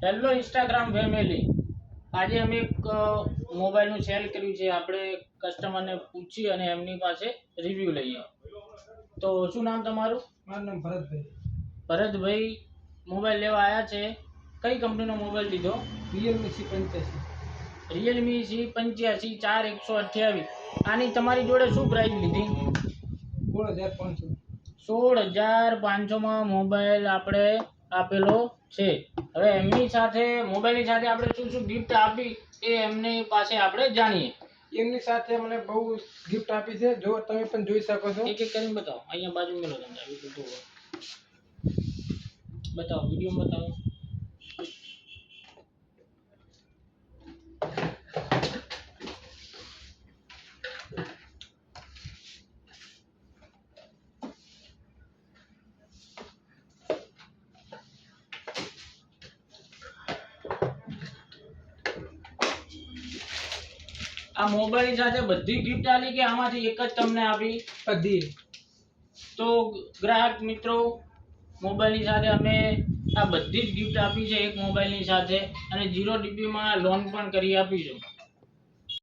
Hello Instagram family, આજે અમે એક મોબાઈલનું સેલ કર્યું છે. આપણે કસ્ટમરને પૂછી અને એમની પાસે રિવ્યૂ લઈએ. તો શું નામ તમારું? મારું નામ ભરતભાઈ. ભરતભાઈ મોબાઈલ લેવા આવ્યા છે. કઈ કંપનીનો મોબાઈલ લીધો? Realme C85. Realme C85 4128. આની તમારી જોડે શું પ્રાઇસ લીધી? 16,500. 16,500 મોબાઈલ આપણે આપેલો છે. હવે એમની સાથે મોબાઈલની સાથે આપણે શું શું ગિફ્ટ આપી એ એમની પાસે આપણે જાણીએ. એમની સાથે મને બહુ ગિફ્ટ આપી છે, જો તમે પણ જોઈ શકો છો. એક એક કરીને બતાવો. અહીંયા બાજુ મેલો તમને આવી બધું બતાવો, વિડીયો બતાવો. આ મોબાઈલની સાથે બધી ગિફ્ટ આલી કે આમાંથી એક જ તમને આપી? બધી. તો ગ્રાહક મિત્રો, મોબાઈલની સાથે અમે આ બધી જ ગિફ્ટ આપી છે એક મોબાઈલની સાથે, અને 0 DP માં લોન પણ કરી આપીશું.